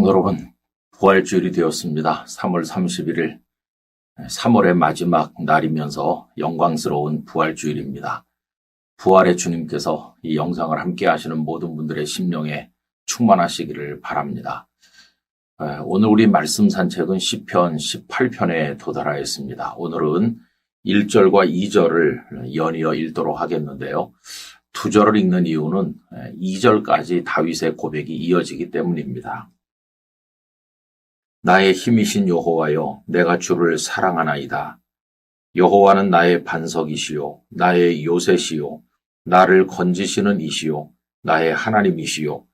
성도 여러분, 부활주일이 되었습니다. 3월 31일, 3월의 마지막 날이면서 영광스러운 부활주일입니다. 부활의 주님께서 이 영상을 함께 하시는 모든 분들의 심령에 충만하시기를 바랍니다. 오늘 우리 말씀 산책은 시편 18편에 도달하였습니다. 오늘은 1절과 2절을 연이어 읽도록 하겠는데요. 2절을 읽는 이유는 2절까지 다윗의 고백이 이어지기 때문입니다. 나의 힘이신 여호와여, 내가 주를 사랑하나이다. 여호와는 나의 반석이시요, 나의 요새시요, 나를 건지시는 이시요, 나의 하나님이시요,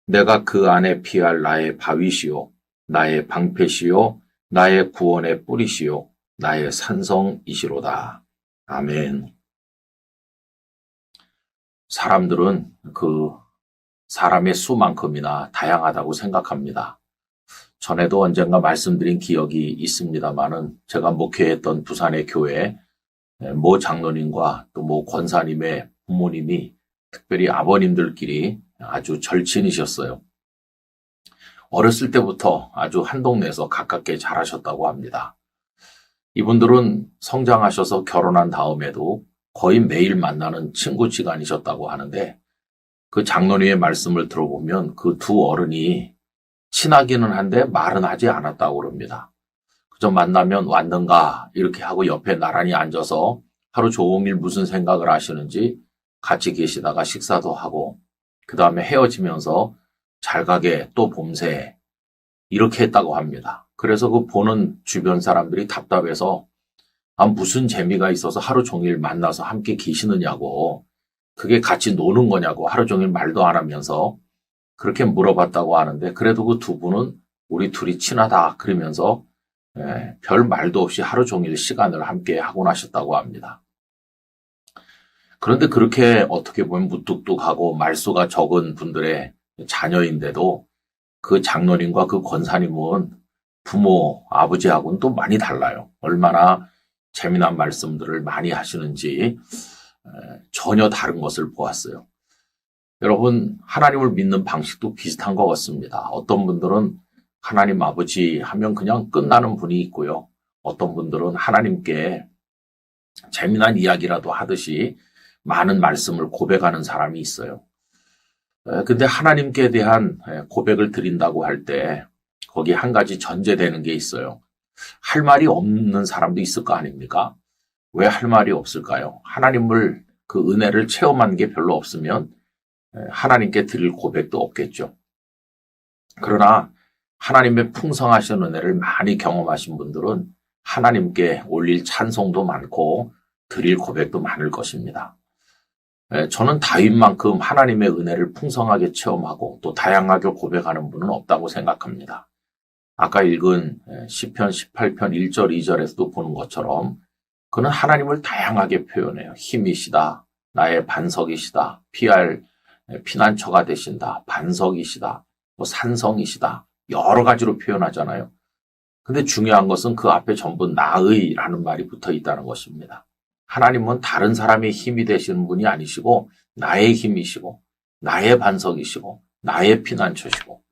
내가 그 안에 피할 나의 바위시요, 나의 방패시요, 나의 구원의 뿌리시요, 나의 산성이시로다. 아멘. 사람들은 그 사람의 수만큼이나 다양하다고 생각합니다. 전에도 언젠가 말씀드린 기억이 있습니다만은 제가 목회했던 부산의 교회 모 장로님과 또 모 권사님의 부모님이 특별히 아버님들끼리 아주 절친이셨어요. 어렸을 때부터 아주 한 동네에서 가깝게 자라셨다고 합니다. 이분들은 성장하셔서 결혼한 다음에도 거의 매일 만나는 친구지간이셨다고 하는데 그 장로님의 말씀을 들어보면 그 두 어른이 친하기는 한데 말은 하지 않았다고 그럽니다. 그저 만나면 왔는가 이렇게 하고 옆에 나란히 앉아서 하루 종일 무슨 생각을 하시는지 같이 계시다가 식사도 하고 그 다음에 헤어지면서 잘 가게 또 봄새 이렇게 했다고 합니다. 그래서 그 보는 주변 사람들이 답답해서 무슨 재미가 있어서 하루 종일 만나서 함께 계시느냐고, 그게 같이 노는 거냐고 하루 종일 말도 안 하면서 그렇게 물어봤다고 하는데, 그래도 그 두 분은 우리 둘이 친하다 그러면서 별 말도 없이 하루 종일 시간을 함께 하곤 하셨다고 합니다. 그런데 그렇게 어떻게 보면 무뚝뚝하고 말수가 적은 분들의 자녀인데도 그 장로님과 그 권사님은 부모, 아버지하고는 또 많이 달라요. 얼마나 재미난 말씀들을 많이 하시는지 전혀 다른 것을 보았어요. 여러분, 하나님을 믿는 방식도 비슷한 것 같습니다. 어떤 분들은 하나님 아버지 하면 그냥 끝나는 분이 있고요. 어떤 분들은 하나님께 재미난 이야기라도 하듯이 많은 말씀을 고백하는 사람이 있어요. 근데 하나님께 대한 고백을 드린다고 할 때 거기 한 가지 전제되는 게 있어요. 할 말이 없는 사람도 있을 거 아닙니까? 왜 할 말이 없을까요? 하나님을 그 은혜를 체험한 게 별로 없으면 하나님께 드릴 고백도 없겠죠. 그러나 하나님의 풍성하신 은혜를 많이 경험하신 분들은 하나님께 올릴 찬송도 많고 드릴 고백도 많을 것입니다. 저는 다윗만큼 하나님의 은혜를 풍성하게 체험하고 또 다양하게 고백하는 분은 없다고 생각합니다. 아까 읽은 시편 18편 1절 2절에서도 보는 것처럼 그는 하나님을 다양하게 표현해요. 힘이시다, 나의 반석이시다, 피할 피난처가 되신다, 반석이시다, 뭐 산성이시다, 여러 가지로 표현하잖아요. 근데 중요한 것은 그 앞에 전부 나의라는 말이 붙어 있다는 것입니다. 하나님은 다른 사람의 힘이 되시는 분이 아니시고 나의 힘이시고 나의 반석이시고 나의 피난처시고,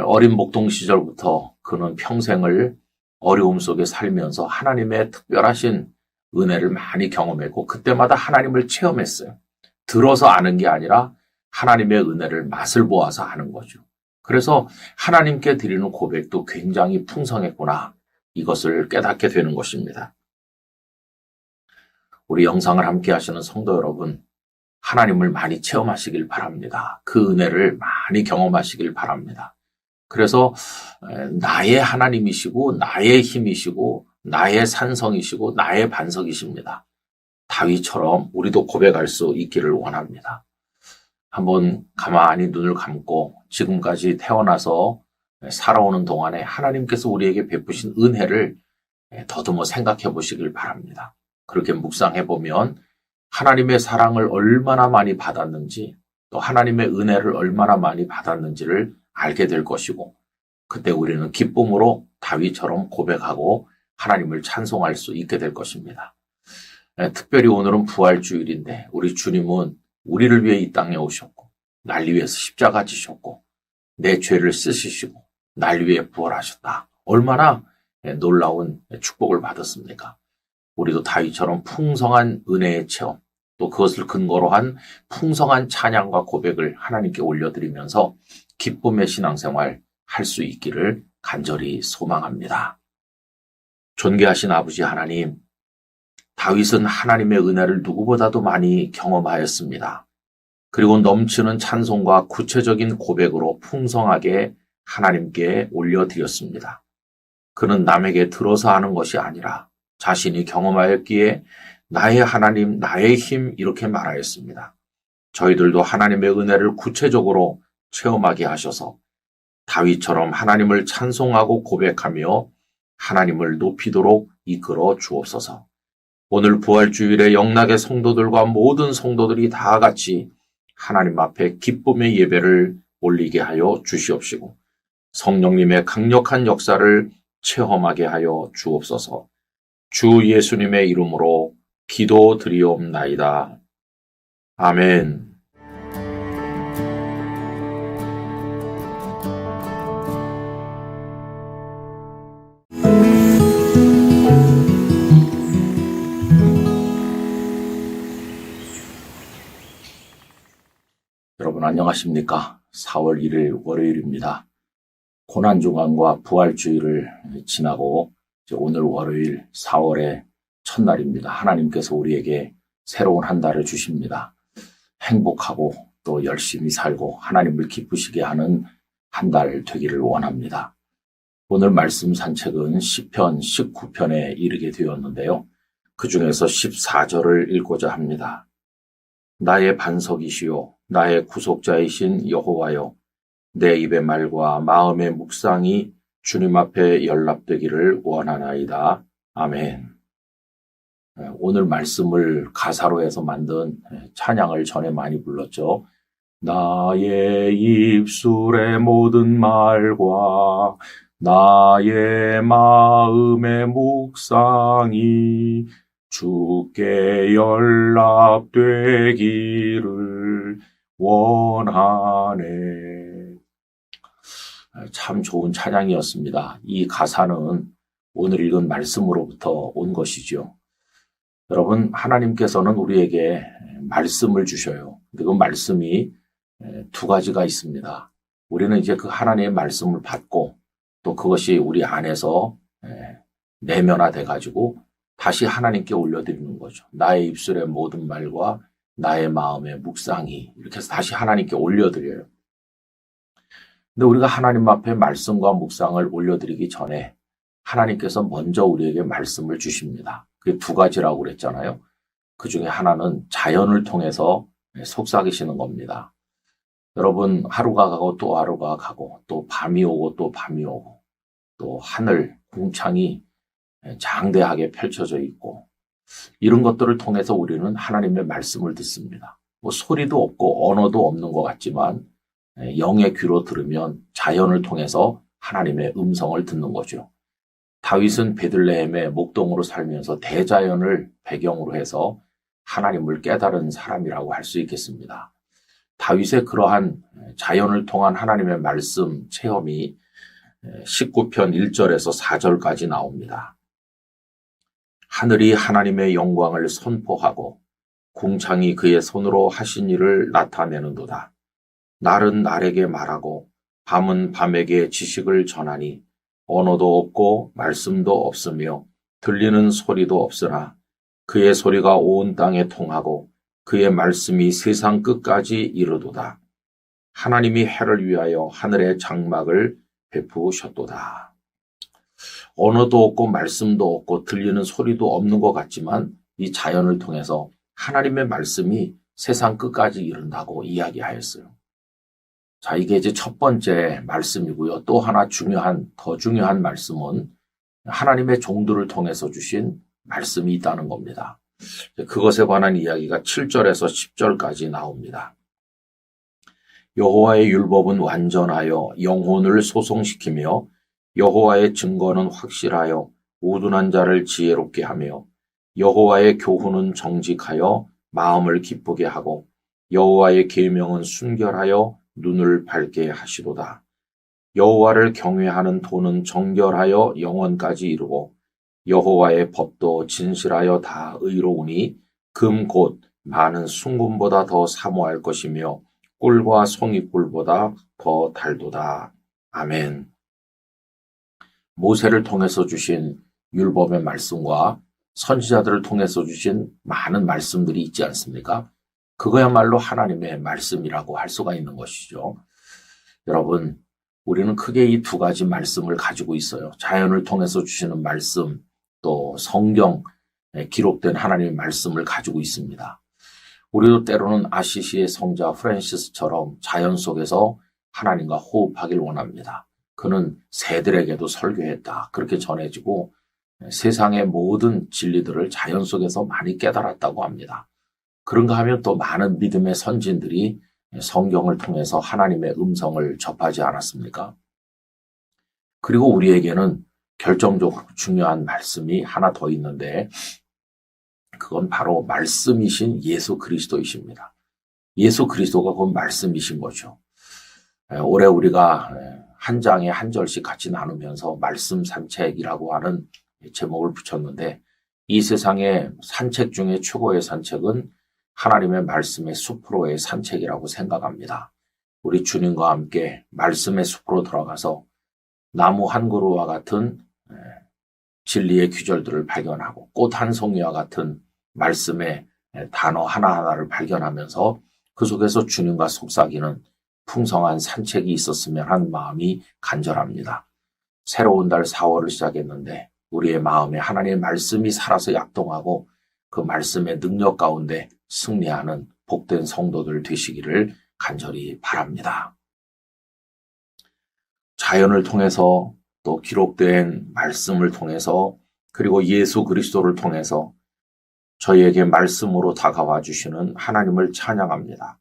어린 목동 시절부터 그는 평생을 어려움 속에 살면서 하나님의 특별하신 은혜를 많이 경험했고 그때마다 하나님을 체험했어요. 들어서 아는 게 아니라 하나님의 은혜를 맛을 보아서 아는 거죠. 그래서 하나님께 드리는 고백도 굉장히 풍성했구나, 이것을 깨닫게 되는 것입니다. 우리 영상을 함께 하시는 성도 여러분, 하나님을 많이 체험하시길 바랍니다. 그 은혜를 많이 경험하시길 바랍니다. 그래서 나의 하나님이시고 나의 힘이시고 나의 산성이시고 나의 반석이십니다. 다윗처럼 우리도 고백할 수 있기를 원합니다. 한번 가만히 눈을 감고 지금까지 태어나서 살아오는 동안에 하나님께서 우리에게 베푸신 은혜를 더듬어 생각해 보시길 바랍니다. 그렇게 묵상해 보면 하나님의 사랑을 얼마나 많이 받았는지, 또 하나님의 은혜를 얼마나 많이 받았는지를 알게 될 것이고, 그때 우리는 기쁨으로 다윗처럼 고백하고 하나님을 찬송할 수 있게 될 것입니다. 특별히 오늘은 부활주일인데 우리 주님은 우리를 위해 이 땅에 오셨고 날 위해서 십자가 지셨고 내 죄를 씻으시고 날 위해 부활하셨다. 얼마나 놀라운 축복을 받았습니까? 우리도 다윗처럼 풍성한 은혜의 체험, 또 그것을 근거로 한 풍성한 찬양과 고백을 하나님께 올려드리면서 기쁨의 신앙생활 할 수 있기를 간절히 소망합니다. 존귀하신 아버지 하나님, 다윗은 하나님의 은혜를 누구보다도 많이 경험하였습니다. 그리고 넘치는 찬송과 구체적인 고백으로 풍성하게 하나님께 올려드렸습니다. 그는 남에게 들어서 하는 것이 아니라 자신이 경험하였기에 나의 하나님, 나의 힘 이렇게 말하였습니다. 저희들도 하나님의 은혜를 구체적으로 체험하게 하셔서 다윗처럼 하나님을 찬송하고 고백하며 하나님을 높이도록 이끌어 주옵소서. 오늘 부활주일에 영락의 성도들과 모든 성도들이 다 같이 하나님 앞에 기쁨의 예배를 올리게 하여 주시옵시고 성령님의 강력한 역사를 체험하게 하여 주옵소서. 주 예수님의 이름으로 기도드리옵나이다. 아멘. 여러분 안녕하십니까? 4월 1일 월요일입니다. 고난주간과 부활주일을 지나고 오늘 월요일 4월의 첫날입니다. 하나님께서 우리에게 새로운 한 달을 주십니다. 행복하고 또 열심히 살고 하나님을 기쁘시게 하는 한 달 되기를 원합니다. 오늘 말씀 산책은 시편 19편에 이르게 되었는데요. 그 중에서 14절을 읽고자 합니다. 나의 반석이시요 나의 구속자이신 여호와여, 내 입의 말과 마음의 묵상이 주님 앞에 연락되기를 원하나이다. 아멘. 오늘 말씀을 가사로 해서 만든 찬양을 전에 많이 불렀죠. 나의 입술의 모든 말과 나의 마음의 묵상이 주께 연락되기를 원하네. 참 좋은 찬양이었습니다. 이 가사는 오늘 읽은 말씀으로부터 온 것이죠. 여러분, 하나님께서는 우리에게 말씀을 주셔요. 그 말씀이 두 가지가 있습니다. 우리는 이제 그 하나님의 말씀을 받고 또 그것이 우리 안에서 내면화돼가지고 다시 하나님께 올려드리는 거죠. 나의 입술의 모든 말과 나의 마음의 묵상이 이렇게 해서 다시 하나님께 올려드려요. 근데 우리가 하나님 앞에 말씀과 묵상을 올려드리기 전에 하나님께서 먼저 우리에게 말씀을 주십니다. 그게 두 가지라고 그랬잖아요. 그 중에 하나는 자연을 통해서 속삭이시는 겁니다. 여러분, 하루가 가고 또 하루가 가고 또 밤이 오고 또 밤이 오고 또 하늘, 궁창이 장대하게 펼쳐져 있고 이런 것들을 통해서 우리는 하나님의 말씀을 듣습니다. 뭐 소리도 없고 언어도 없는 것 같지만 영의 귀로 들으면 자연을 통해서 하나님의 음성을 듣는 거죠. 다윗은 베들레헴의 목동으로 살면서 대자연을 배경으로 해서 하나님을 깨달은 사람이라고 할 수 있겠습니다. 다윗의 그러한 자연을 통한 하나님의 말씀 체험이 19편 1절에서 4절까지 나옵니다. 하늘이 하나님의 영광을 선포하고 궁창이 그의 손으로 하신 일을 나타내는도다. 날은 날에게 말하고 밤은 밤에게 지식을 전하니 언어도 없고 말씀도 없으며 들리는 소리도 없으나 그의 소리가 온 땅에 통하고 그의 말씀이 세상 끝까지 이르도다. 하나님이 해를 위하여 하늘의 장막을 베푸셨도다. 언어도 없고 말씀도 없고 들리는 소리도 없는 것 같지만 이 자연을 통해서 하나님의 말씀이 세상 끝까지 이른다고 이야기하였어요. 자, 이게 이제 첫 번째 말씀이고요. 또 하나 더 중요한 말씀은 하나님의 종들을 통해서 주신 말씀이 있다는 겁니다. 그것에 관한 이야기가 7절에서 10절까지 나옵니다. 여호와의 율법은 완전하여 영혼을 소송시키며 여호와의 증거는 확실하여 우둔한 자를 지혜롭게 하며 여호와의 교훈은 정직하여 마음을 기쁘게 하고 여호와의 계명은 순결하여 눈을 밝게 하시도다. 여호와를 경외하는 도는 정결하여 영원까지 이르고 여호와의 법도 진실하여 다 의로우니 금 곧 많은 순금보다 더 사모할 것이며 꿀과 송이꿀보다 더 달도다. 아멘. 모세를 통해서 주신 율법의 말씀과 선지자들을 통해서 주신 많은 말씀들이 있지 않습니까? 그거야말로 하나님의 말씀이라고 할 수가 있는 것이죠. 여러분, 우리는 크게 이 두 가지 말씀을 가지고 있어요. 자연을 통해서 주시는 말씀, 또 성경에 기록된 하나님의 말씀을 가지고 있습니다. 우리도 때로는 아시시의 성자 프란시스처럼 자연 속에서 하나님과 호흡하길 원합니다. 그는 새들에게도 설교했다. 그렇게 전해지고 세상의 모든 진리들을 자연 속에서 많이 깨달았다고 합니다. 그런가 하면 또 많은 믿음의 선진들이 성경을 통해서 하나님의 음성을 접하지 않았습니까? 그리고 우리에게는 결정적으로 중요한 말씀이 하나 더 있는데 그건 바로 말씀이신 예수 그리스도이십니다. 예수 그리스도가 그 말씀이신 거죠. 올해 우리가 한 장에 한 절씩 같이 나누면서 말씀 산책이라고 하는 제목을 붙였는데 이 세상의 산책 중에 최고의 산책은 하나님의 말씀의 숲으로의 산책이라고 생각합니다. 우리 주님과 함께 말씀의 숲으로 들어가서 나무 한 그루와 같은 진리의 규절들을 발견하고 꽃 한 송이와 같은 말씀의 단어 하나하나를 발견하면서 그 속에서 주님과 속삭이는 풍성한 산책이 있었으면 하는 마음이 간절합니다. 새로운 달 4월을 시작했는데 우리의 마음에 하나님의 말씀이 살아서 약동하고 그 말씀의 능력 가운데 승리하는 복된 성도들 되시기를 간절히 바랍니다. 자연을 통해서 또 기록된 말씀을 통해서 그리고 예수 그리스도를 통해서 저희에게 말씀으로 다가와 주시는 하나님을 찬양합니다.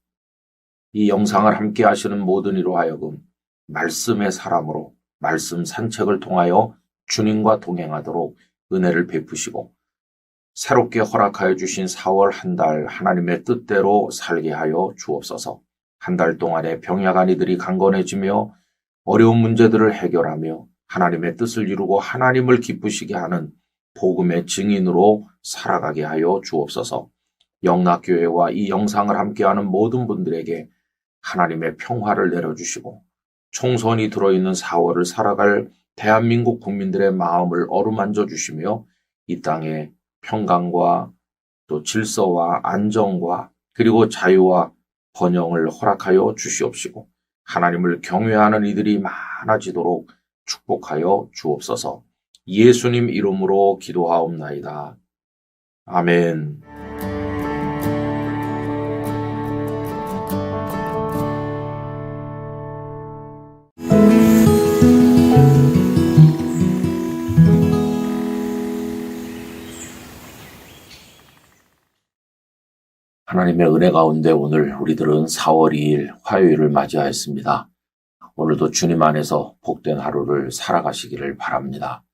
이 영상을 함께 하시는 모든 이로 하여금 말씀의 사람으로 말씀 산책을 통하여 주님과 동행하도록 은혜를 베푸시고 새롭게 허락하여 주신 4월 한 달 하나님의 뜻대로 살게 하여 주옵소서. 한 달 동안에 병약한 이들이 강건해지며 어려운 문제들을 해결하며 하나님의 뜻을 이루고 하나님을 기쁘시게 하는 복음의 증인으로 살아가게 하여 주옵소서. 영락교회와 이 영상을 함께하는 모든 분들에게 하나님의 평화를 내려주시고 총선이 들어있는 4월을 살아갈 대한민국 국민들의 마음을 어루만져 주시며 이 땅에 평강과 또 질서와 안정과 그리고 자유와 번영을 허락하여 주시옵시고 하나님을 경외하는 이들이 많아지도록 축복하여 주옵소서. 예수님 이름으로 기도하옵나이다. 아멘. 하나님의 은혜 가운데 오늘 우리들은 4월 2일 화요일을 맞이하였습니다. 오늘도 주님 안에서 복된 하루를 살아가시기를 바랍니다.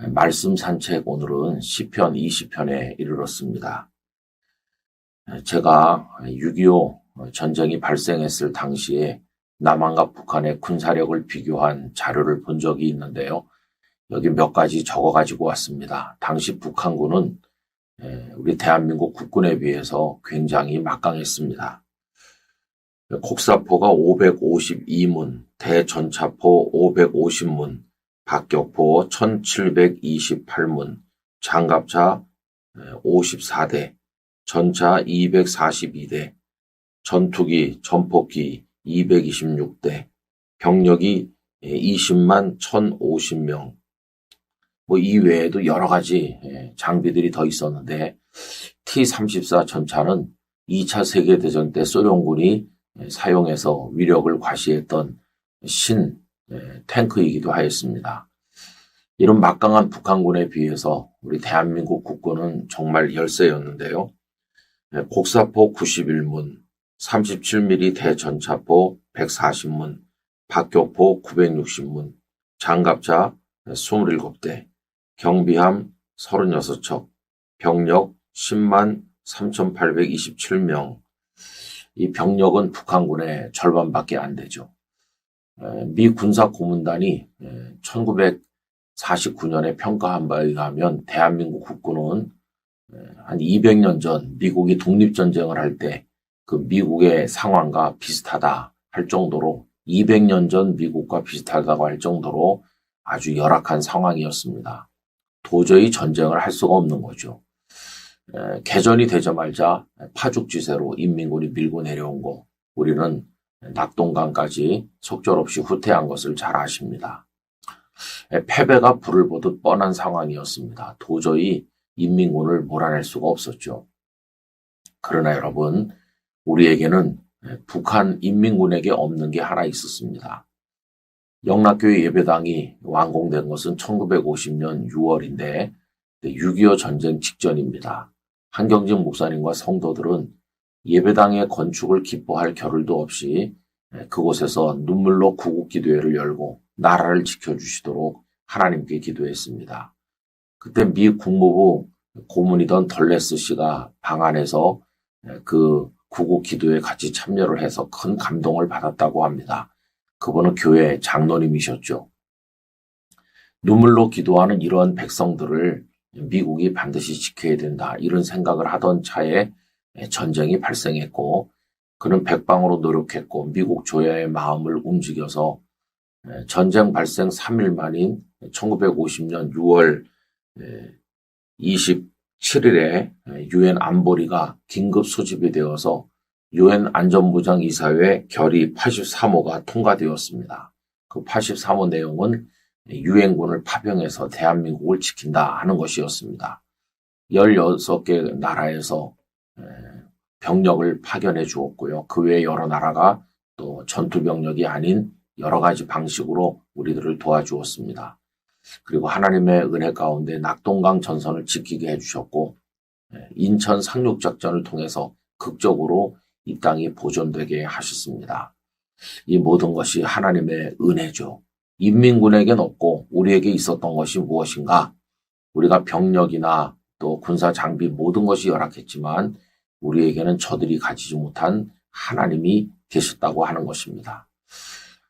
말씀 산책 오늘은 시편 20편에 이르렀습니다. 제가 6.25 전쟁이 발생했을 당시에 남한과 북한의 군사력을 비교한 자료를 본 적이 있는데요. 여기 몇 가지 적어가지고 왔습니다. 당시 북한군은 우리 대한민국 국군에 비해서 굉장히 막강했습니다. 곡사포가 552문, 대전차포 550문, 박격포 1728문, 장갑차 54대, 전차 242대, 전투기, 전폭기 226대, 병력이 20만 1050명, 이 외에도 여러 가지 장비들이 더 있었는데 T-34 전차는 2차 세계대전 때 소련군이 사용해서 위력을 과시했던 신 탱크이기도 하였습니다. 이런 막강한 북한군에 비해서 우리 대한민국 국군은 정말 열세였는데요. 곡사포 91문, 37mm 대전차포 140문, 박격포 960문, 장갑차 27대, 경비함 36척, 병력 10만 3,827명. 이 병력은 북한군의 절반밖에 안 되죠. 미 군사 고문단이 1949년에 평가한 바에 의하면 대한민국 국군은 한 200년 전 미국이 독립전쟁을 할 때 그 미국의 상황과 비슷하다 할 정도로 200년 전 미국과 비슷하다고 할 정도로 아주 열악한 상황이었습니다. 도저히 전쟁을 할 수가 없는 거죠. 개전이 되자마자 파죽지세로 인민군이 밀고 내려온 거 우리는 낙동강까지 속절없이 후퇴한 것을 잘 아십니다. 패배가 불을 보듯 뻔한 상황이었습니다. 도저히 인민군을 몰아낼 수가 없었죠. 그러나 여러분, 우리에게는 북한 인민군에게 없는 게 하나 있었습니다. 영락교회 예배당이 완공된 것은 1950년 6월인데 6.25 전쟁 직전입니다. 한경직 목사님과 성도들은 예배당의 건축을 기뻐할 겨를도 없이 그곳에서 눈물로 구국기도회를 열고 나라를 지켜주시도록 하나님께 기도했습니다. 그때 미 국무부 고문이던 덜레스 씨가 방 안에서 그 구국기도에 같이 참여를 해서 큰 감동을 받았다고 합니다. 그분은 교회 장로님이셨죠. 눈물로 기도하는 이러한 백성들을 미국이 반드시 지켜야 된다. 이런 생각을 하던 차에 전쟁이 발생했고 그는 백방으로 노력했고 미국 조야의 마음을 움직여서 전쟁 발생 3일 만인 1950년 6월 27일에 유엔 안보리가 긴급 소집이 되어서 유엔 안전보장 이사회 결의 83호가 통과되었습니다. 그 83호 내용은 유엔군을 파병해서 대한민국을 지킨다 하는 것이었습니다. 16개 나라에서 병력을 파견해 주었고요. 그 외에 여러 나라가 또 전투병력이 아닌 여러 가지 방식으로 우리들을 도와주었습니다. 그리고 하나님의 은혜 가운데 낙동강 전선을 지키게 해주셨고 인천 상륙작전을 통해서 극적으로 이 땅이 보존되게 하셨습니다. 이 모든 것이 하나님의 은혜죠. 인민군에겐 없고 우리에게 있었던 것이 무엇인가? 우리가 병력이나 또 군사 장비 모든 것이 열악했지만 우리에게는 저들이 가지지 못한 하나님이 계셨다고 하는 것입니다.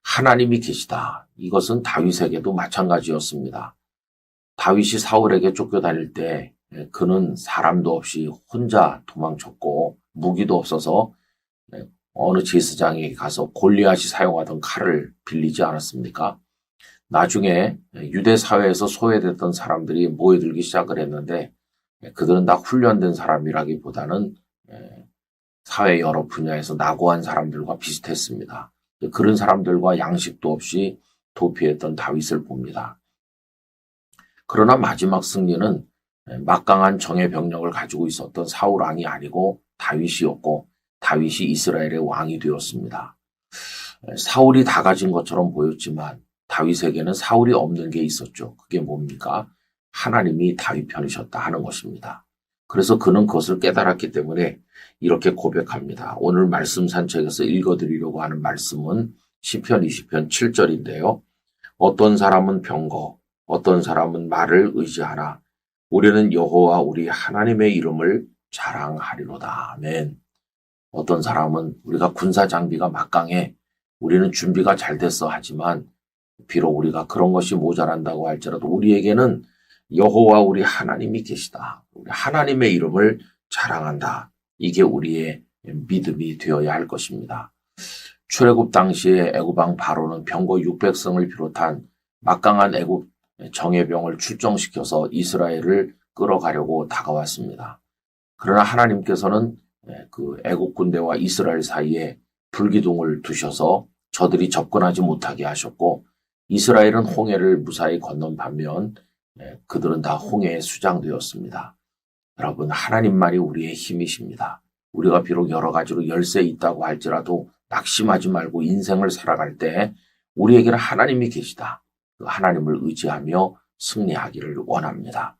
하나님이 계시다. 이것은 다윗에게도 마찬가지였습니다. 다윗이 사울에게 쫓겨다닐 때 그는 사람도 없이 혼자 도망쳤고 무기도 없어서 어느 제사장에게 가서 골리앗이 사용하던 칼을 빌리지 않았습니까? 나중에 유대 사회에서 소외됐던 사람들이 모여들기 시작을 했는데 그들은 다 훈련된 사람이라기보다는 사회 여러 분야에서 낙오한 사람들과 비슷했습니다. 그런 사람들과 양식도 없이 도피했던 다윗을 봅니다. 그러나 마지막 승리는 막강한 정예 병력을 가지고 있었던 사울 왕이 아니고 다윗이었고 다윗이 이스라엘의 왕이 되었습니다. 사울이 다 가진 것처럼 보였지만 다윗에게는 사울이 없는 게 있었죠. 그게 뭡니까? 하나님이 다윗 편이셨다 하는 것입니다. 그래서 그는 그것을 깨달았기 때문에 이렇게 고백합니다. 오늘 말씀 산책에서 읽어드리려고 하는 말씀은 시편 20편 7절인데요. 어떤 사람은 병거, 어떤 사람은 말을 의지하나 우리는 여호와 우리 하나님의 이름을 자랑하리로다. 아멘. 어떤 사람은 우리가 군사 장비가 막강해 우리는 준비가 잘 됐어 하지만 비록 우리가 그런 것이 모자란다고 할지라도 우리에게는 여호와 우리 하나님이 계시다. 우리 하나님의 이름을 자랑한다. 이게 우리의 믿음이 되어야 할 것입니다. 출애굽 당시에 애굽왕 바로는 병거 600성을 비롯한 막강한 애굽 정예병을 출정시켜서 이스라엘을 끌어가려고 다가왔습니다. 그러나 하나님께서는 그 애굽 군대와 이스라엘 사이에 불기둥을 두셔서 저들이 접근하지 못하게 하셨고 이스라엘은 홍해를 무사히 건넌 반면 그들은 다 홍해에 수장되었습니다. 여러분, 하나님만이 우리의 힘이십니다. 우리가 비록 여러 가지로 열세 있다고 할지라도 낙심하지 말고 인생을 살아갈 때 우리에게는 하나님이 계시다. 그 하나님을 의지하며 승리하기를 원합니다.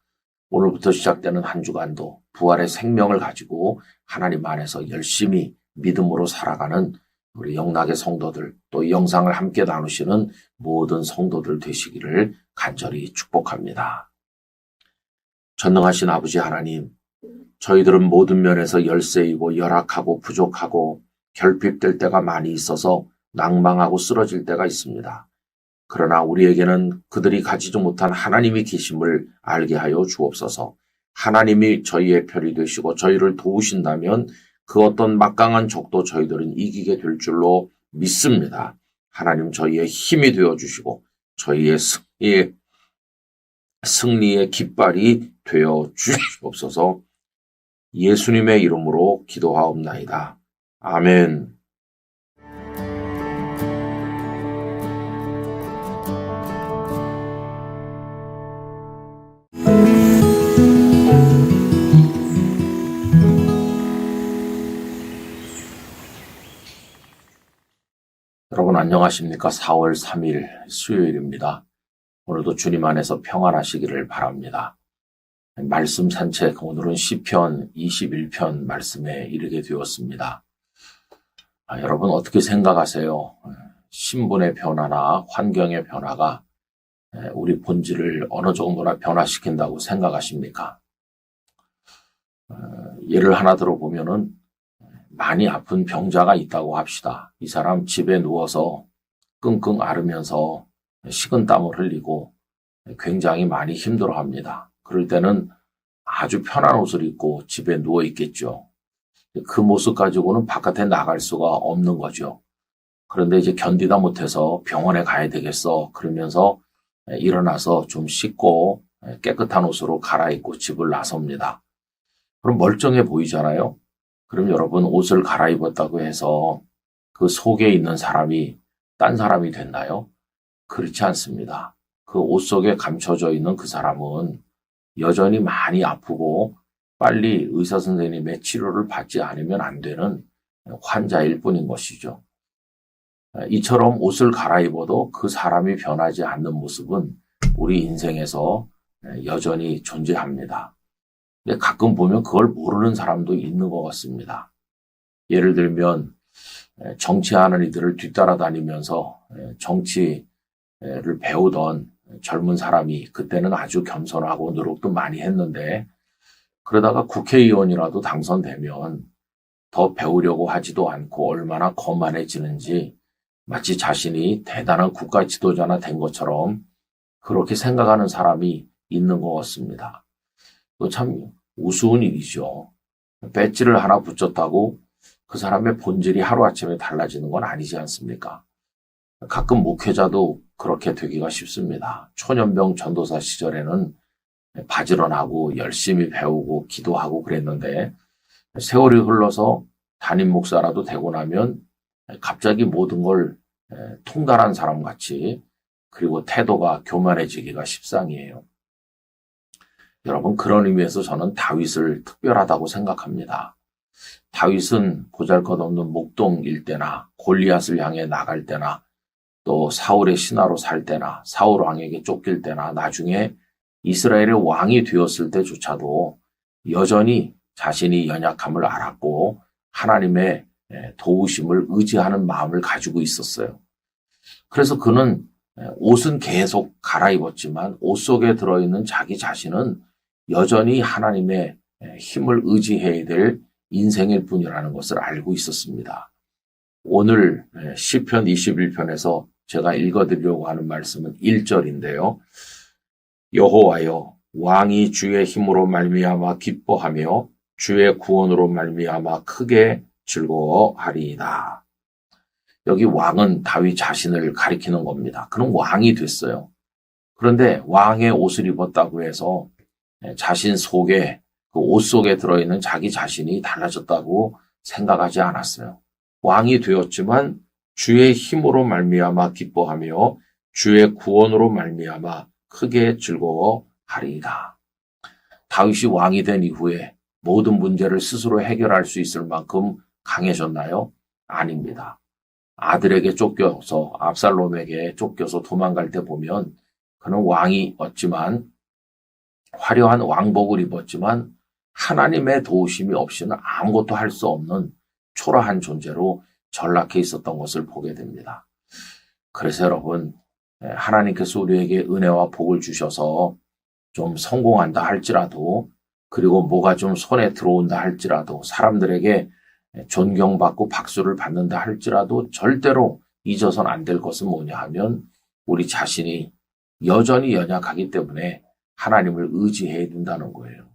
오늘부터 시작되는 한 주간도 부활의 생명을 가지고 하나님 안에서 열심히 믿음으로 살아가는 우리 영락의 성도들, 또 이 영상을 함께 나누시는 모든 성도들 되시기를 간절히 축복합니다. 전능하신 아버지 하나님, 저희들은 모든 면에서 열세이고 열악하고 부족하고 결핍될 때가 많이 있어서 낭망하고 쓰러질 때가 있습니다. 그러나 우리에게는 그들이 가지지 못한 하나님이 계심을 알게 하여 주옵소서. 하나님이 저희의 편이 되시고 저희를 도우신다면 그 어떤 막강한 적도 저희들은 이기게 될 줄로 믿습니다. 하나님 저희의 힘이 되어주시고 저희의 승리의 깃발이 되어 주시옵소서. 예수님의 이름으로 기도하옵나이다. 아멘. 여러분 안녕하십니까? 4월 3일 수요일입니다. 오늘도 주님 안에서 평안하시기를 바랍니다. 말씀 산책, 오늘은 시편 21편 말씀에 이르게 되었습니다. 여러분 어떻게 생각하세요? 신분의 변화나 환경의 변화가 우리 본질을 어느 정도나 변화시킨다고 생각하십니까? 예를 하나 들어보면은 많이 아픈 병자가 있다고 합시다. 이 사람 집에 누워서 끙끙 앓으면서 식은땀을 흘리고 굉장히 많이 힘들어합니다. 그럴 때는 아주 편한 옷을 입고 집에 누워 있겠죠. 그 모습 가지고는 바깥에 나갈 수가 없는 거죠. 그런데 이제 견디다 못해서 병원에 가야 되겠어. 그러면서 일어나서 좀 씻고 깨끗한 옷으로 갈아입고 집을 나섭니다. 그럼 멀쩡해 보이잖아요. 그럼 여러분 옷을 갈아입었다고 해서 그 속에 있는 사람이 딴 사람이 됐나요? 그렇지 않습니다. 그 옷 속에 감춰져 있는 그 사람은 여전히 많이 아프고 빨리 의사 선생님의 치료를 받지 않으면 안 되는 환자일 뿐인 것이죠. 이처럼 옷을 갈아입어도 그 사람이 변하지 않는 모습은 우리 인생에서 여전히 존재합니다. 근데 가끔 보면 그걸 모르는 사람도 있는 것 같습니다. 예를 들면 정치하는 이들을 뒤따라다니면서 정치를 배우던 젊은 사람이 그때는 아주 겸손하고 노력도 많이 했는데 그러다가 국회의원이라도 당선되면 더 배우려고 하지도 않고 얼마나 거만해지는지 마치 자신이 대단한 국가 지도자나 된 것처럼 그렇게 생각하는 사람이 있는 것 같습니다. 참 우스운 일이죠. 배지를 하나 붙였다고 그 사람의 본질이 하루아침에 달라지는 건 아니지 않습니까? 가끔 목회자도 그렇게 되기가 쉽습니다. 초년병 전도사 시절에는 바지런하고 열심히 배우고 기도하고 그랬는데 세월이 흘러서 담임 목사라도 되고 나면 갑자기 모든 걸 통달한 사람 같이 그리고 태도가 교만해지기가 십상이에요. 여러분 그런 의미에서 저는 다윗을 특별하다고 생각합니다. 다윗은 보잘것없는 목동일 때나 골리앗을 향해 나갈 때나 또 사울의 신하로 살 때나 사울 왕에게 쫓길 때나 나중에 이스라엘의 왕이 되었을 때조차도 여전히 자신이 연약함을 알았고 하나님의 도우심을 의지하는 마음을 가지고 있었어요. 그래서 그는 옷은 계속 갈아입었지만 옷 속에 들어있는 자기 자신은 여전히 하나님의 힘을 의지해야 될 인생일 뿐이라는 것을 알고 있었습니다. 오늘 시편 21편에서 제가 읽어드리려고 하는 말씀은 1절인데요. 여호와여 왕이 주의 힘으로 말미암아 기뻐하며 주의 구원으로 말미암아 크게 즐거워하리이다. 여기 왕은 다윗 자신을 가리키는 겁니다. 그는 왕이 됐어요. 그런데 왕의 옷을 입었다고 해서 자신 속에 그 옷 속에 들어있는 자기 자신이 달라졌다고 생각하지 않았어요. 왕이 되었지만 주의 힘으로 말미암아 기뻐하며 주의 구원으로 말미암아 크게 즐거워하리이다. 다윗이 왕이 된 이후에 모든 문제를 스스로 해결할 수 있을 만큼 강해졌나요? 아닙니다. 아들에게 쫓겨서 압살롬에게 쫓겨서 도망갈 때 보면 그는 왕이었지만 화려한 왕복을 입었지만 하나님의 도우심이 없이는 아무것도 할 수 없는 초라한 존재로 전락해 있었던 것을 보게 됩니다. 그래서 여러분 하나님께서 우리에게 은혜와 복을 주셔서 좀 성공한다 할지라도 그리고 뭐가 좀 손에 들어온다 할지라도 사람들에게 존경받고 박수를 받는다 할지라도 절대로 잊어서는 안 될 것은 뭐냐 하면 우리 자신이 여전히 연약하기 때문에 하나님을 의지해야 된다는 거예요.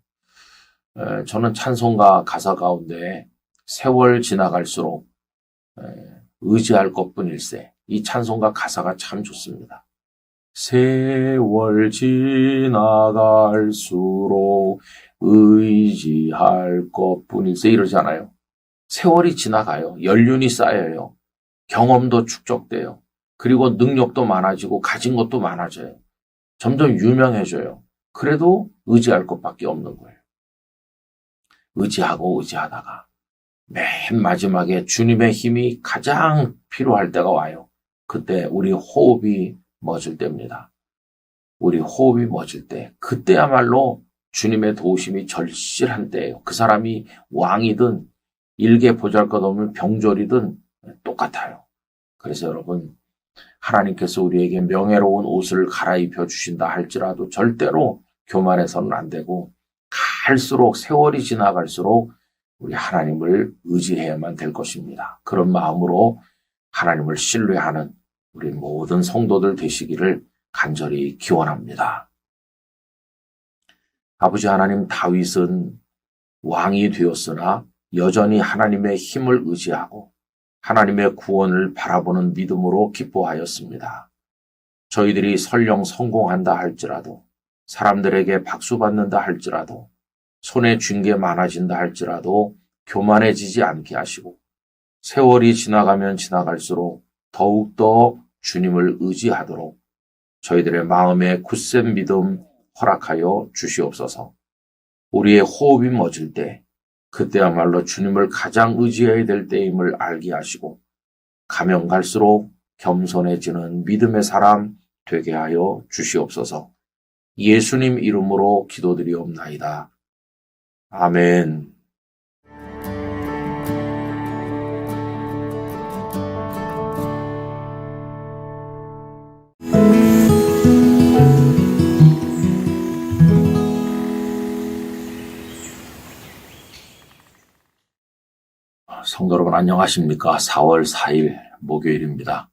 저는 찬송가 가사 가운데 세월 지나갈수록 의지할 것뿐일세. 이 찬송가 가사가 참 좋습니다. 세월 지나갈수록 의지할 것뿐일세 이러잖아요. 세월이 지나가요. 연륜이 쌓여요. 경험도 축적돼요. 그리고 능력도 많아지고 가진 것도 많아져요. 점점 유명해져요. 그래도 의지할 것밖에 없는 거예요. 의지하고 의지하다가 맨 마지막에 주님의 힘이 가장 필요할 때가 와요. 그때 우리 호흡이 멎을 때입니다. 우리 호흡이 멎을 때, 그때야말로 주님의 도우심이 절실한 때예요. 그 사람이 왕이든 일개 보잘것없는 병졸이든 똑같아요. 그래서 여러분, 하나님께서 우리에게 명예로운 옷을 갈아입혀 주신다 할지라도 절대로 교만해서는 안 되고, 갈수록 세월이 지나갈수록 우리 하나님을 의지해야만 될 것입니다. 그런 마음으로 하나님을 신뢰하는 우리 모든 성도들 되시기를 간절히 기원합니다. 아버지 하나님, 다윗은 왕이 되었으나 여전히 하나님의 힘을 의지하고 하나님의 구원을 바라보는 믿음으로 기뻐하였습니다. 저희들이 설령 성공한다 할지라도, 사람들에게 박수받는다 할지라도, 손에 쥔 게 많아진다 할지라도 교만해지지 않게 하시고, 세월이 지나가면 지나갈수록 더욱더 주님을 의지하도록 저희들의 마음에 굳센 믿음 허락하여 주시옵소서. 우리의 호흡이 멎을 때, 그때야말로 주님을 가장 의지해야 될 때임을 알게 하시고, 가면 갈수록 겸손해지는 믿음의 사람 되게 하여 주시옵소서. 예수님 이름으로 기도드리옵나이다. 아멘. 성도 여러분 안녕하십니까? 4월 4일 목요일입니다.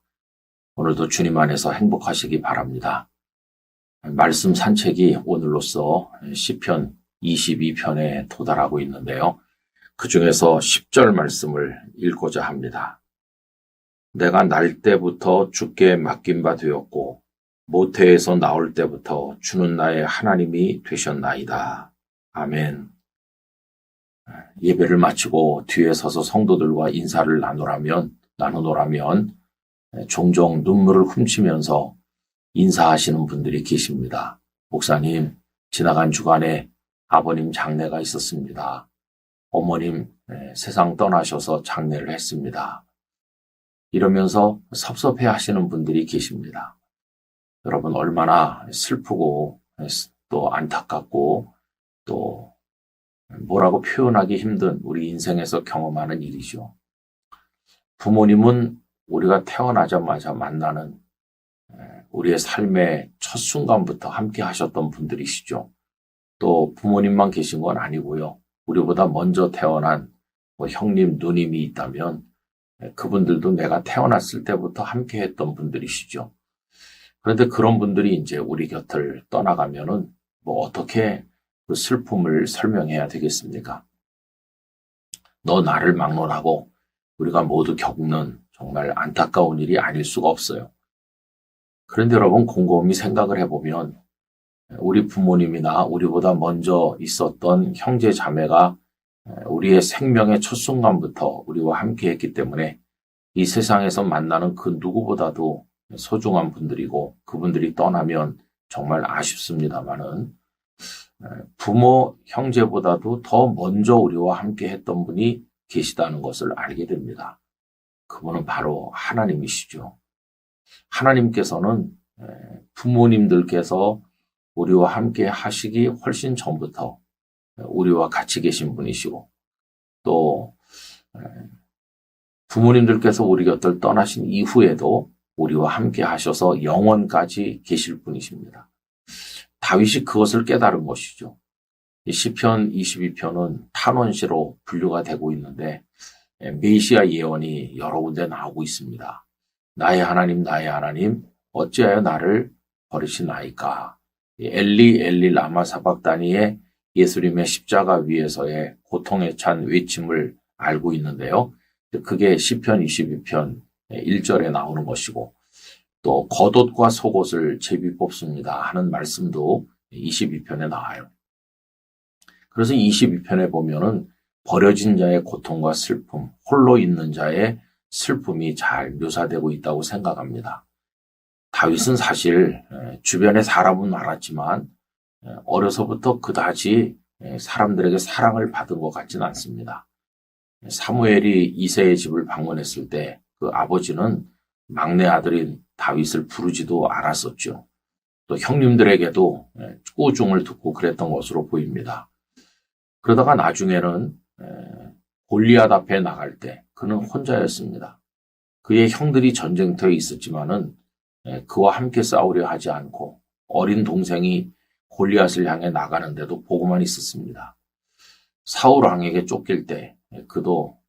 오늘도 주님 안에서 행복하시기 바랍니다. 말씀 산책이 오늘로써 시편 22편에 도달하고 있는데요. 그 중에서 10절 말씀을 읽고자 합니다. 내가 날 때부터 주께 맡긴 바 되었고 모태에서 나올 때부터 주는 나의 하나님이 되셨나이다. 아멘. 예배를 마치고 뒤에 서서 성도들과 인사를 나누노라면 종종 눈물을 훔치면서 인사하시는 분들이 계십니다. 목사님, 지나간 주간에 아버님 장례가 있었습니다. 어머님 세상 떠나셔서 장례를 했습니다. 이러면서 섭섭해 하시는 분들이 계십니다. 여러분 얼마나 슬프고 또 안타깝고 또 뭐라고 표현하기 힘든 우리 인생에서 경험하는 일이죠. 부모님은 우리가 태어나자마자 만나는 우리의 삶의 첫 순간부터 함께 하셨던 분들이시죠. 또 부모님만 계신 건 아니고요. 우리보다 먼저 태어난 형님, 누님이 있다면 그분들도 내가 태어났을 때부터 함께 했던 분들이시죠. 그런데 그런 분들이 이제 우리 곁을 떠나가면은 어떻게 그 슬픔을 설명해야 되겠습니까? 너 나를 막론하고 우리가 모두 겪는 정말 안타까운 일이 아닐 수가 없어요. 그런데 여러분 곰곰이 생각을 해보면 우리 부모님이나 우리보다 먼저 있었던 형제 자매가 우리의 생명의 첫 순간부터 우리와 함께 했기 때문에 이 세상에서 만나는 그 누구보다도 소중한 분들이고 그분들이 떠나면 정말 아쉽습니다만은 부모, 형제보다도 더 먼저 우리와 함께 했던 분이 계시다는 것을 알게 됩니다. 그분은 바로 하나님이시죠. 하나님께서는 부모님들께서 우리와 함께 하시기 훨씬 전부터 우리와 같이 계신 분이시고 또 부모님들께서 우리 곁을 떠나신 이후에도 우리와 함께 하셔서 영원까지 계실 분이십니다. 다윗이 그것을 깨달은 것이죠. 시편 22편은 탄원시로 분류가 되고 있는데 메시아 예언이 여러 군데 나오고 있습니다. 나의 하나님, 어찌하여 나를 버리시나이까. 엘리 엘리 라마 사박다니의 예수님의 십자가 위에서의 고통에 찬 외침을 알고 있는데요. 그게 시편 22편 1절에 나오는 것이고, 또 겉옷과 속옷을 제비 뽑습니다 하는 말씀도 22편에 나와요. 그래서 22편에 보면은 버려진 자의 고통과 슬픔, 홀로 있는 자의 슬픔이 잘 묘사되고 있다고 생각합니다. 다윗은 사실 주변에 사람은 많았지만 어려서부터 그다지 사람들에게 사랑을 받은 것 같지는 않습니다. 사무엘이 이새의 집을 방문했을 때 그 아버지는 막내 아들인 다윗을 부르지도 않았었죠. 또 형님들에게도 꾸중을 듣고 그랬던 것으로 보입니다. 그러다가 나중에는 골리앗 앞에 나갈 때 그는 혼자였습니다. 그의 형들이 전쟁터에 있었지만은 그와 함께 싸우려 하지 않고 어린 동생이 골리앗을 향해 나가는데도 보고만 있었습니다. 사울 왕에게 쫓길 때 그도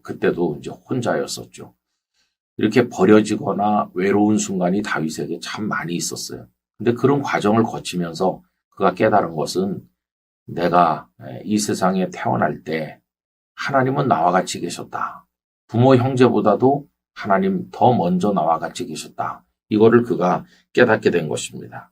그때도 이제 혼자였었죠. 이렇게 버려지거나 외로운 순간이 다윗에게 참 많이 있었어요. 근데 그런 과정을 거치면서 그가 깨달은 것은 내가 이 세상에 태어날 때 하나님은 나와 같이 계셨다. 부모 형제보다도 하나님 더 먼저 나와 같이 계셨다. 이거를 그가 깨닫게 된 것입니다.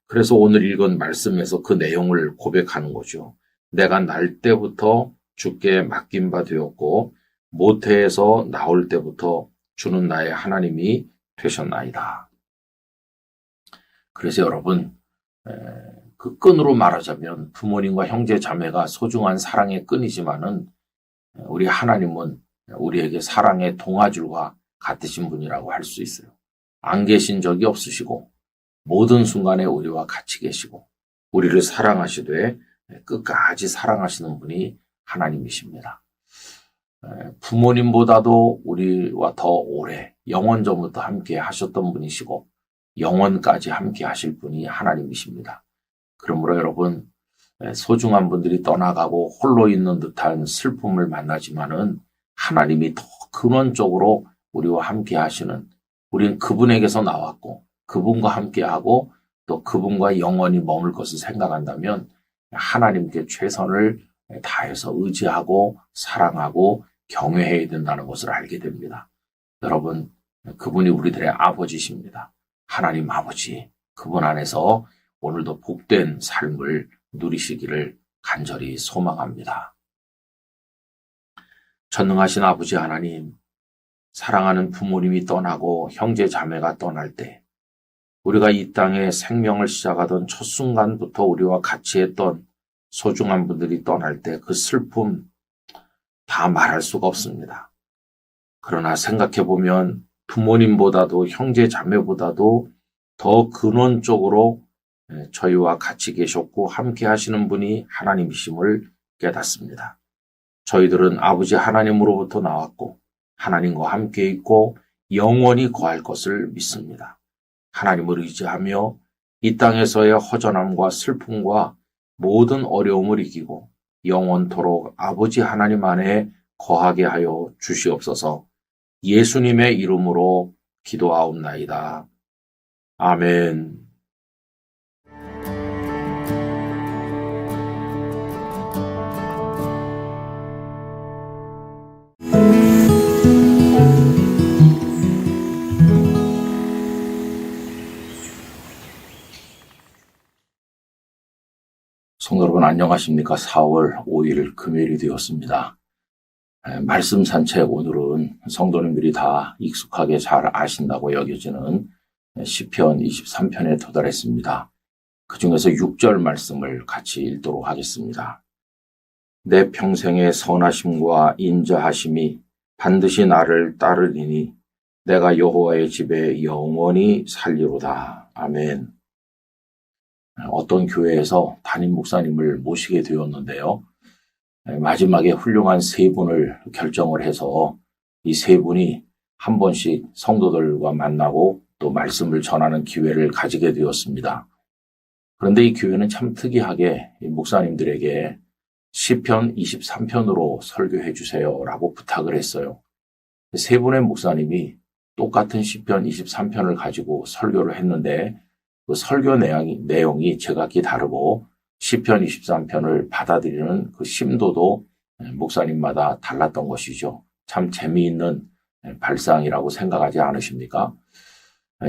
그래서 오늘 읽은 말씀에서 그 내용을 고백하는 거죠. 내가 날 때부터 주께 맡긴 바 되었고 모태에서 나올 때부터 주는 나의 하나님이 되셨나이다. 그래서 여러분, 그 끈으로 말하자면 부모님과 형제 자매가 소중한 사랑의 끈이지만은 우리 하나님은 우리에게 사랑의 동아줄과 같으신 분이라고 할 수 있어요. 안 계신 적이 없으시고 모든 순간에 우리와 같이 계시고 우리를 사랑하시되 끝까지 사랑하시는 분이 하나님이십니다. 부모님보다도 우리와 더 오래 영원 전부터 함께 하셨던 분이시고 영원까지 함께 하실 분이 하나님이십니다. 그러므로 여러분, 소중한 분들이 떠나가고 홀로 있는 듯한 슬픔을 만나지만은 하나님이 더 근원적으로 우리와 함께 하시는, 우리는 그분에게서 나왔고 그분과 함께하고 또 그분과 영원히 머물 것을 생각한다면 하나님께 최선을 다해서 의지하고 사랑하고 경외해야 된다는 것을 알게 됩니다. 여러분, 그분이 우리들의 아버지십니다. 하나님 아버지, 그분 안에서 오늘도 복된 삶을 누리시기를 간절히 소망합니다. 전능하신 아버지 하나님, 사랑하는 부모님이 떠나고 형제 자매가 떠날 때 우리가 이 땅에 생명을 시작하던 첫 순간부터 우리와 같이 했던 소중한 분들이 떠날 때 그 슬픔 다 말할 수가 없습니다. 그러나 생각해보면 부모님보다도 형제 자매보다도 더 근원적으로 저희와 같이 계셨고 함께 하시는 분이 하나님이심을 깨닫습니다. 저희들은 아버지 하나님으로부터 나왔고 하나님과 함께 있고 영원히 거할 것을 믿습니다. 하나님을 의지하며 이 땅에서의 허전함과 슬픔과 모든 어려움을 이기고 영원토록 아버지 하나님 안에 거하게 하여 주시옵소서. 예수님의 이름으로 기도하옵나이다. 아멘. 성도 여러분 안녕하십니까? 4월 5일 금요일이 되었습니다. 말씀 산책 오늘은 성도님들이 다 익숙하게 잘 아신다고 여겨지는 시편 23편에 도달했습니다. 그 중에서 6절 말씀을 같이 읽도록 하겠습니다. 내 평생의 선하심과 인자하심이 반드시 나를 따르리니 내가 여호와의 집에 영원히 살리로다. 아멘. 어떤 교회에서 담임 목사님을 모시게 되었는데요. 마지막에 훌륭한 세 분을 결정을 해서 이 세 분이 한 번씩 성도들과 만나고 또 말씀을 전하는 기회를 가지게 되었습니다. 그런데 이 교회는 참 특이하게 목사님들에게 시편 23편으로 설교해 주세요라고 부탁을 했어요. 세 분의 목사님이 똑같은 시편 23편을 가지고 설교를 했는데 그 설교 내용이 제각기 다르고 시편 23편을 받아들이는 그 심도도 목사님마다 달랐던 것이죠. 참 재미있는 발상이라고 생각하지 않으십니까?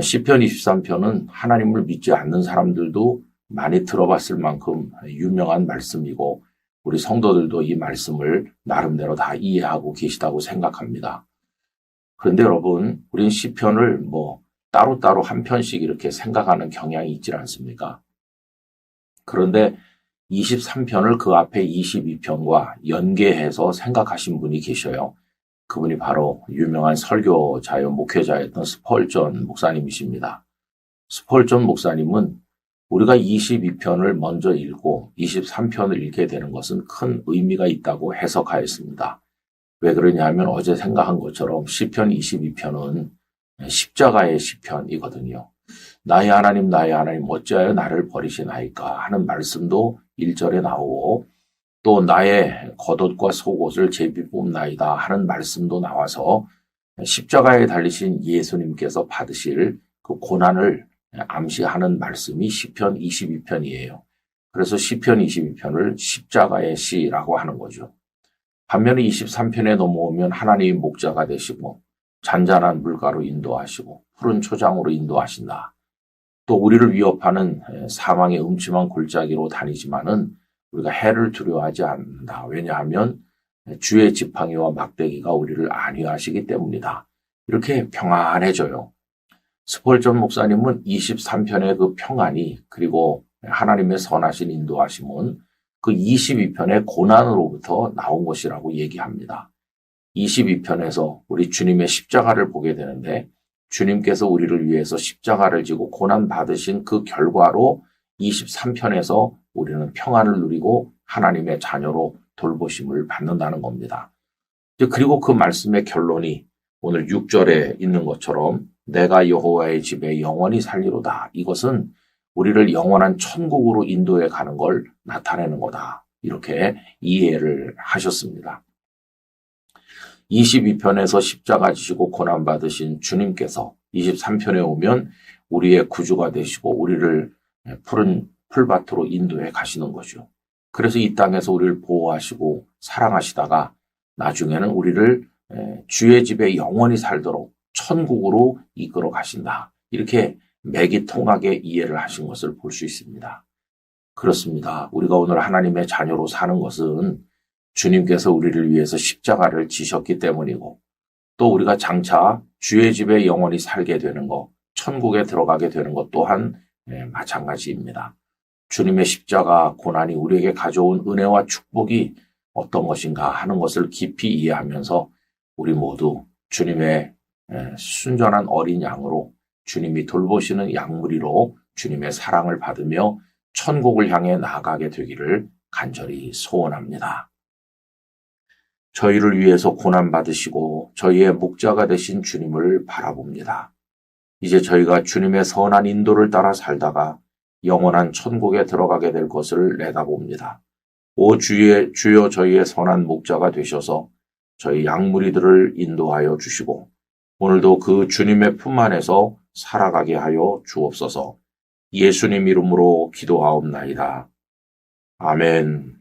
시편 23편은 하나님을 믿지 않는 사람들도 많이 들어봤을 만큼 유명한 말씀이고 우리 성도들도 이 말씀을 나름대로 다 이해하고 계시다고 생각합니다. 그런데 여러분, 우린 시편을 따로따로 한 편씩 이렇게 생각하는 경향이 있지 않습니까? 그런데 23편을 그 앞에 22편과 연계해서 생각하신 분이 계셔요. 그분이 바로 유명한 설교자요 목회자였던 스펄전 목사님이십니다. 스펄전 목사님은 우리가 22편을 먼저 읽고 23편을 읽게 되는 것은 큰 의미가 있다고 해석하였습니다. 왜 그러냐면 어제 생각한 것처럼 시편 22편은 십자가의 시편이거든요. 나의 하나님 어찌하여 나를 버리시나이까 하는 말씀도 1절에 나오고 또 나의 겉옷과 속옷을 제비 뽑나이다 하는 말씀도 나와서 십자가에 달리신 예수님께서 받으실 그 고난을 암시하는 말씀이 시편 22편이에요. 그래서 시편 22편을 십자가의 시라고 하는 거죠. 반면에 23편에 넘어오면 하나님이 목자가 되시고 잔잔한 물가로 인도하시고 푸른 초장으로 인도하신다. 또 우리를 위협하는 사망의 음침한 골짜기로 다니지만은 우리가 해를 두려워하지 않는다. 왜냐하면 주의 지팡이와 막대기가 우리를 안위하시기 때문이다. 이렇게 평안해져요. 스펄전 목사님은 23편의 그 평안이 그리고 하나님의 선하신 인도하심은 그 22편의 고난으로부터 나온 것이라고 얘기합니다. 22편에서 우리 주님의 십자가를 보게 되는데 주님께서 우리를 위해서 십자가를 지고 고난 받으신 그 결과로 23편에서 우리는 평안을 누리고 하나님의 자녀로 돌보심을 받는다는 겁니다. 그리고 그 말씀의 결론이 오늘 6절에 있는 것처럼 내가 여호와의 집에 영원히 살리로다. 이것은 우리를 영원한 천국으로 인도해 가는 걸 나타내는 거다. 이렇게 이해를 하셨습니다. 22편에서 십자가 지시고 고난받으신 주님께서 23편에 오면 우리의 구주가 되시고 우리를 푸른 풀밭으로 인도해 가시는 거죠. 그래서 이 땅에서 우리를 보호하시고 사랑하시다가 나중에는 우리를 주의 집에 영원히 살도록 천국으로 이끌어 가신다. 이렇게 맥이 통하게 이해를 하신 것을 볼 수 있습니다. 그렇습니다. 우리가 오늘 하나님의 자녀로 사는 것은 주님께서 우리를 위해서 십자가를 지셨기 때문이고 또 우리가 장차 주의 집에 영원히 살게 되는 것, 천국에 들어가게 되는 것 또한 마찬가지입니다. 주님의 십자가 고난이 우리에게 가져온 은혜와 축복이 어떤 것인가 하는 것을 깊이 이해하면서 우리 모두 주님의 순전한 어린 양으로 주님이 돌보시는 양무리로 주님의 사랑을 받으며 천국을 향해 나아가게 되기를 간절히 소원합니다. 저희를 위해서 고난받으시고 저희의 목자가 되신 주님을 바라봅니다. 이제 저희가 주님의 선한 인도를 따라 살다가 영원한 천국에 들어가게 될 것을 내다봅니다. 오 주여 저희의 선한 목자가 되셔서 저희 양무리들을 인도하여 주시고 오늘도 그 주님의 품 안에서 살아가게 하여 주옵소서. 예수님 이름으로 기도하옵나이다. 아멘.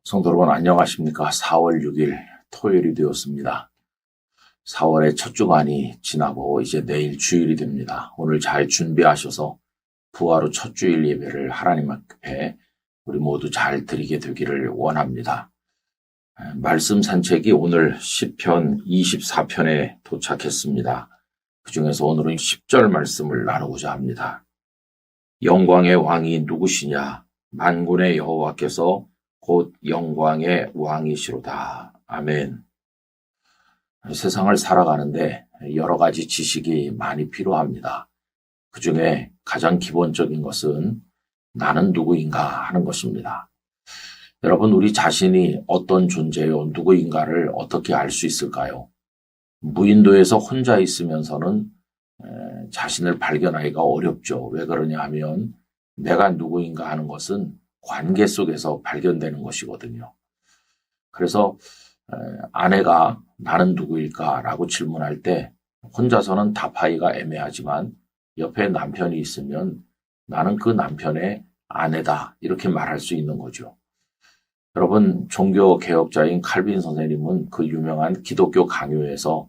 성도 여러분 안녕하십니까? 4월 6일 토요일이 되었습니다. 4월의 첫 주간이 지나고 이제 내일 주일이 됩니다. 오늘 잘 준비하셔서 부활 후 첫 주일 예배를 하나님 앞에 우리 모두 잘 드리게 되기를 원합니다. 말씀 산책이 오늘 시편 24편에 도착했습니다. 그중에서 오늘은 10절 말씀을 나누고자 합니다. 영광의 왕이 누구시냐? 만군의 여호와께서 곧 영광의 왕이시로다. 아멘. 세상을 살아가는데 여러 가지 지식이 많이 필요합니다. 그 중에 가장 기본적인 것은 나는 누구인가 하는 것입니다. 여러분, 우리 자신이 어떤 존재요, 누구인가를 어떻게 알 수 있을까요? 무인도에서 혼자 있으면서는 자신을 발견하기가 어렵죠. 왜 그러냐 하면 내가 누구인가 하는 것은 관계 속에서 발견되는 것이거든요. 그래서 아내가 나는 누구일까라고 질문할 때 혼자서는 답하기가 애매하지만 옆에 남편이 있으면 나는 그 남편의 아내다 이렇게 말할 수 있는 거죠. 여러분, 종교 개혁자인 칼빈 선생님은 그 유명한 기독교 강요에서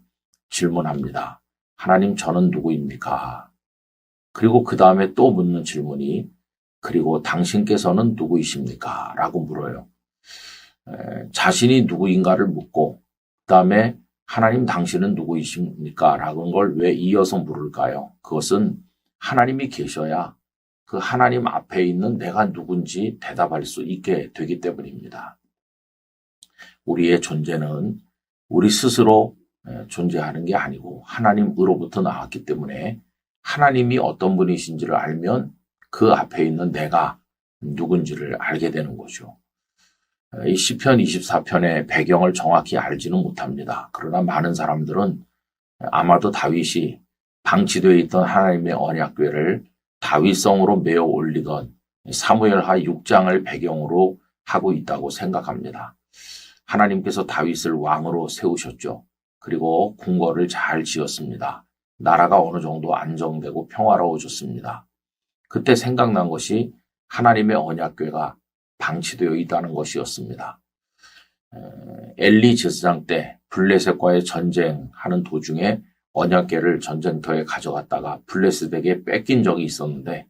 질문합니다. 하나님, 저는 누구입니까? 그리고 그 다음에 또 묻는 질문이 그리고 당신께서는 누구이십니까? 라고 물어요. 자신이 누구인가를 묻고 그 다음에 하나님, 당신은 누구이십니까? 라는 걸 왜 이어서 물을까요? 그것은 하나님이 계셔야 그 하나님 앞에 있는 내가 누군지 대답할 수 있게 되기 때문입니다. 우리의 존재는 우리 스스로 존재하는 게 아니고 하나님으로부터 나왔기 때문에 하나님이 어떤 분이신지를 알면 그 앞에 있는 내가 누군지를 알게 되는 거죠. 이 시편 24편의 배경을 정확히 알지는 못합니다. 그러나 많은 사람들은 아마도 다윗이 방치되어 있던 하나님의 언약궤를 다윗성으로 메어 올리던 사무엘하 6장을 배경으로 하고 있다고 생각합니다. 하나님께서 다윗을 왕으로 세우셨죠. 그리고 궁궐을 잘 지었습니다. 나라가 어느 정도 안정되고 평화로워졌습니다. 그때 생각난 것이 하나님의 언약궤가 방치되어 있다는 것이었습니다. 엘리 제사장 때 블레셋과의 전쟁하는 도중에 언약궤를 전쟁터에 가져갔다가 블레셋에게 뺏긴 적이 있었는데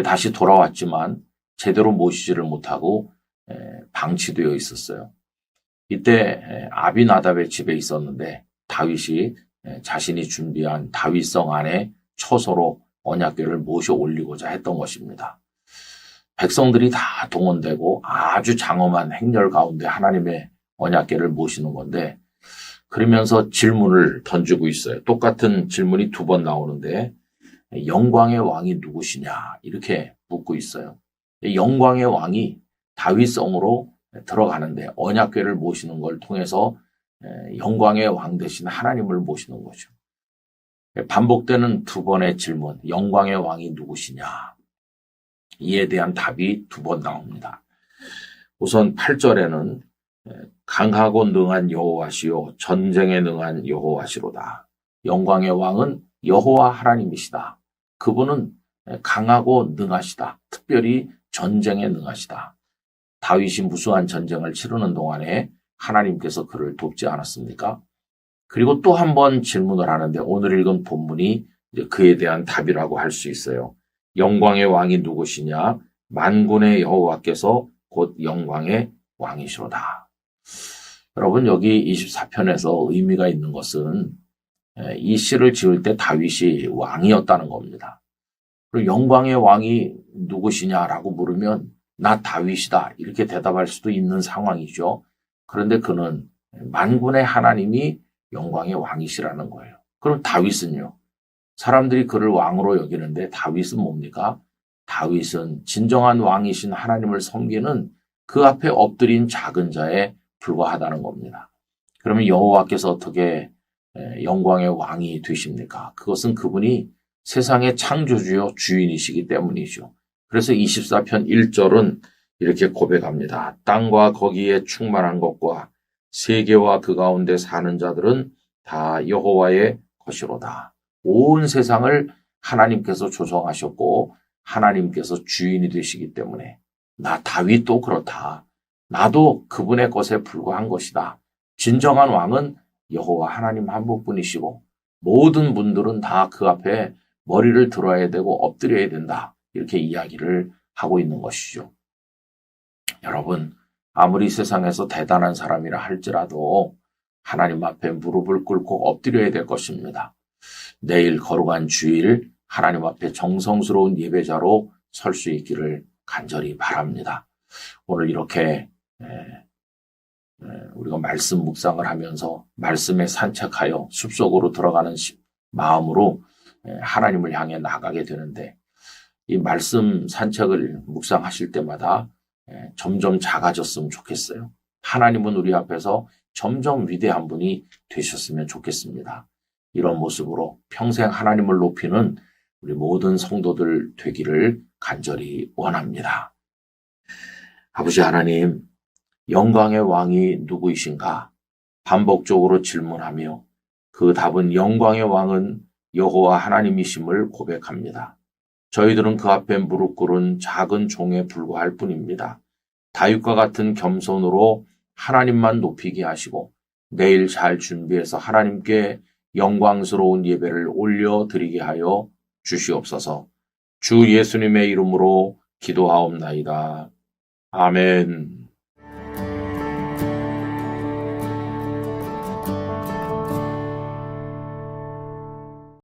다시 돌아왔지만 제대로 모시지를 못하고 방치되어 있었어요. 이때 아비나답의 집에 있었는데 다윗이 자신이 준비한 다윗성 안에 처소로 언약궤를 모셔 올리고자 했던 것입니다. 백성들이 다 동원되고 아주 장엄한 행렬 가운데 하나님의 언약궤를 모시는 건데 그러면서 질문을 던지고 있어요. 똑같은 질문이 2번 나오는데 영광의 왕이 누구시냐 이렇게 묻고 있어요. 영광의 왕이 다윗성으로 들어가는데 언약궤를 모시는 걸 통해서 영광의 왕 대신 하나님을 모시는 거죠. 반복되는 2번의 질문, 영광의 왕이 누구시냐? 이에 대한 답이 2번 나옵니다. 우선 8절에는 강하고 능한 여호와시요 전쟁에 능한 여호와시로다. 영광의 왕은 여호와 하나님이시다. 그분은 강하고 능하시다. 특별히 전쟁에 능하시다. 다윗이 무수한 전쟁을 치르는 동안에 하나님께서 그를 돕지 않았습니까? 그리고 또 한 번 질문을 하는데 오늘 읽은 본문이 이제 그에 대한 답이라고 할 수 있어요. 영광의 왕이 누구시냐? 만군의 여호와께서 곧 영광의 왕이시로다. 여러분, 여기 24편에서 의미가 있는 것은 이 시를 지을 때 다윗이 왕이었다는 겁니다. 그리고 영광의 왕이 누구시냐라고 물으면 나 다윗이다 이렇게 대답할 수도 있는 상황이죠. 그런데 그는 만군의 하나님이 영광의 왕이시라는 거예요. 그럼 다윗은요? 사람들이 그를 왕으로 여기는데 다윗은 뭡니까? 다윗은 진정한 왕이신 하나님을 섬기는 그 앞에 엎드린 작은 자에 불과하다는 겁니다. 그러면 여호와께서 어떻게 영광의 왕이 되십니까? 그것은 그분이 세상의 창조주요 주인이시기 때문이죠. 그래서 24편 1절은 이렇게 고백합니다. 땅과 거기에 충만한 것과 세계와 그 가운데 사는 자들은 다 여호와의 것이로다. 온 세상을 하나님께서 조성하셨고 하나님께서 주인이 되시기 때문에 나 다윗도 그렇다. 나도 그분의 것에 불과한 것이다. 진정한 왕은 여호와 하나님 한 분뿐이시고 모든 분들은 다 그 앞에 머리를 들어야 되고 엎드려야 된다. 이렇게 이야기를 하고 있는 것이죠. 여러분, 아무리 세상에서 대단한 사람이라 할지라도 하나님 앞에 무릎을 꿇고 엎드려야 될 것입니다. 내일 거룩한 주일 하나님 앞에 정성스러운 예배자로 설 수 있기를 간절히 바랍니다. 오늘 이렇게 우리가 말씀 묵상을 하면서 말씀에 산책하여 숲속으로 들어가는 마음으로 하나님을 향해 나가게 되는데 이 말씀 산책을 묵상하실 때마다 점점 작아졌으면 좋겠어요. 하나님은 우리 앞에서 점점 위대한 분이 되셨으면 좋겠습니다. 이런 모습으로 평생 하나님을 높이는 우리 모든 성도들 되기를 간절히 원합니다. 아버지 하나님, 영광의 왕이 누구이신가? 반복적으로 질문하며 그 답은 영광의 왕은 여호와 하나님이심을 고백합니다. 저희들은 그 앞에 무릎 꿇은 작은 종에 불과할 뿐입니다. 다윗과 같은 겸손으로 하나님만 높이게 하시고 내일 잘 준비해서 하나님께 영광스러운 예배를 올려드리게 하여 주시옵소서. 주 예수님의 이름으로 기도하옵나이다. 아멘.